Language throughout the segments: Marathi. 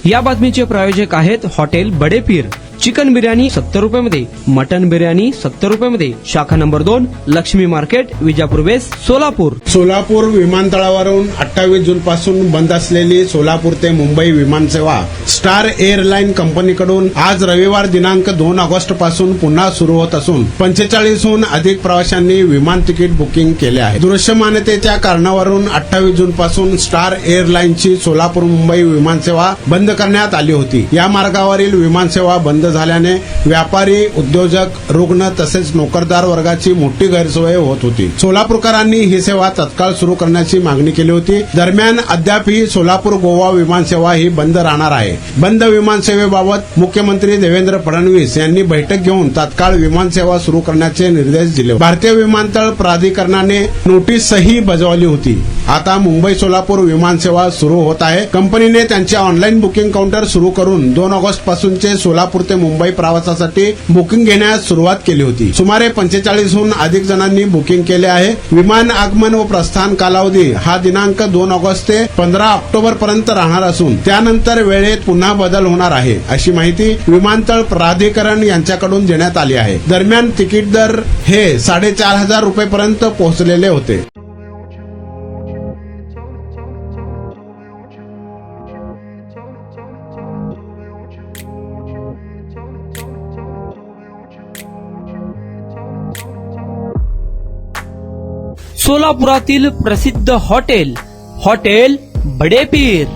या बातमीचे प्रायोजक आहेत हॉटेल बडे पीर। चिकन बिर्याणी 70 रुपयामध्ये, मटन बिर्याणी 70 रुपयामध्ये। शाखा number 2, Laxmi market, Vijapur west, Solapur. Solapur विमानतळावरून 28 जून पासून बंद असलेली सोलापूर ते मुंबई विमानसेवा स्टार एअरलाईन कंपनीकडून आज रविवार दिनांक 2 ऑगस्ट पासून पुन्हा सुरू होत असून 45हून अधिक प्रवाशांनी विमान तिकीट बुकिंग केले आहे। दृश्यमानतेच्या कारणावरून 28 जून पासून स्टार एअरलाईनची सोलापूर मुंबई विमानसेवा बंद करण्यात आली होती। या मार्गावरील विमानसेवा बंद झाल्याने व्यापारी, उद्योजक, रुग्ण तसेच नोकरदार वर्गाची मोठी गैरसोय होत होती। सोलापूरकरांनी ही सेवा तत्काळ सुरू करण्याची मागणी केली होती। दरम्यान अद्याप ही सोलापूर गोवा विमानसेवा ही बंद राहणार आहे। बंद विमानसेवेबाबत मुख्यमंत्री देवेंद्र फडणवीस यांनी बैठक घेऊन तात्काळ विमानसेवा सुरू करण्याचे निर्देश दिले। भारतीय विमानतळ प्राधिकरणाने नोटीसही बजावली होती। आता मुंबई सोलापूर विमानसेवा सुरू होत आहे। कंपनीने त्यांचे ऑनलाईन बुकिंग काउंटर सुरू करून 2 ऑगस्ट पासूनचे सोलापूर ते मुंबई प्रवासासाठी बुकिंग घेण्यास सुरुवात केली होती। सुमारे 45हून अधिक जणांनी बुकिंग केले आहे। विमान आगमन व प्रस्थान कालावधी हा दिनांक 2 ऑगस्ट ते 15 ऑक्टोबर पर्यंत राहणार असून त्यानंतर वेळेत पुन्हा बदल होणार आहे, अशी माहिती विमानतळ प्राधिकरण यांच्याकडून देण्यात आली आहे। दरम्यान तिकीट दर हे 4500 रुपयेपर्यंत पोहोचलेले होते। सोलापुरातील प्रसिद्ध हॉटेल हॉटेल बडे पीर।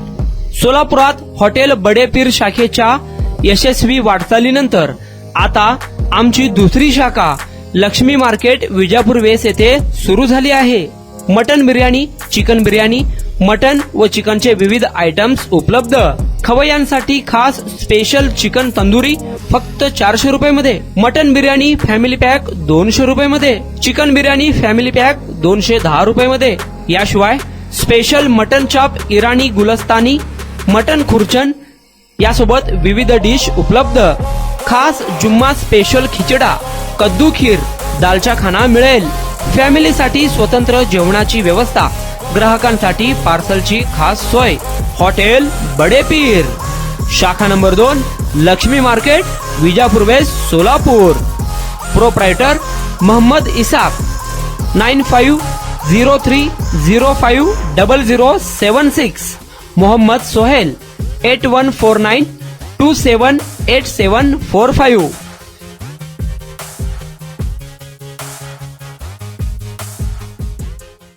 सोलापुरात हॉटेल बडे पीर शाखेच्या यशस्वी वाटचालीनंतर आता आमची दुसरी शाखा लक्ष्मी मार्केट, विजापूर वेस्ट येथे सुरू झाली आहे। Mutton biryani, chicken biryani, mutton व चिकनचे विविध आयटम्स उपलब्ध। खवय्यांसाठी खास स्पेशल चिकन तंदुरी फक्त 400 रुपयामध्ये, मटन बिर्याणी फॅमिली पॅक 200 रुपयामध्ये, चिकन बिर्याणी फॅमिली पॅक 210 रुपयामध्ये। याशिवाय स्पेशल मटन चॉप, इराणी गुलस्तानी, मटन खुर्चन यासोबत विविध डिश उपलब्ध। खास जुम्मा स्पेशल खिचडा, कद्दू खीर, दालचा खाना मिळेल। फॅमिलीसाठी स्वतंत्र जेवणाची व्यवस्था, ग्राहकांसाठी पार्सलची खास सोय। हॉटेल बडे पीर, शाखा number 2, Laxmi market, Vijapur west, Solapur. Proprietor Mohammed Isak, 9503050076। Mohammed Sohail, 8149278745।